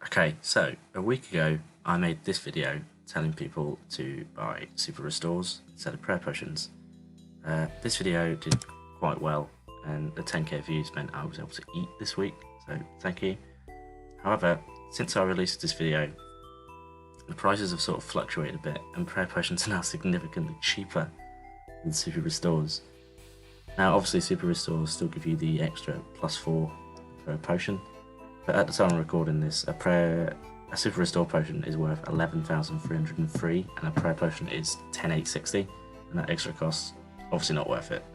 Okay, so a week ago I made this video telling people to buy super restores instead of prayer potions. This video did quite well and the 10k views meant I was able to eat this week, so thank you. However, since I released this video, the prices have sort of fluctuated a bit and prayer potions are now significantly cheaper than super restores. Now obviously super restores still give you the extra +4 per potion, but at the time I'm recording this, a super restore potion is worth 11,303 and a prayer potion is 10,860, and that extra cost obviously not worth it.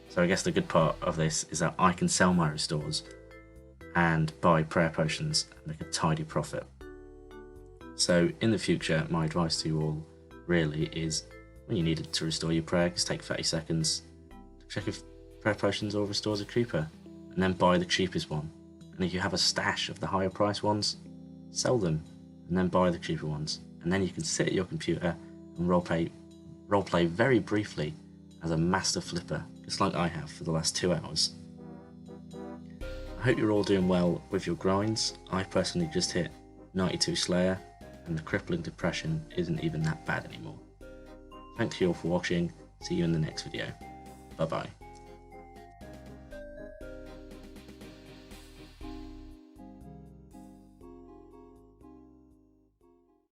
So I guess the good part of this is that I can sell my restores and buy prayer potions and make a tidy profit. So in the future, my advice to you all really is, when you need to restore your prayer, just take 30 seconds to check if prayer potions or restores are cheaper, and then buy the cheapest one. And if you have a stash of the higher price ones, sell them and then buy the cheaper ones. And then you can sit at your computer and roleplay very briefly as a master flipper, just like I have for the last 2 hours. I hope you're all doing well with your grinds. I personally just hit 92 Slayer and the crippling depression isn't even that bad anymore. Thank you all for watching. See you in the next video. Bye bye.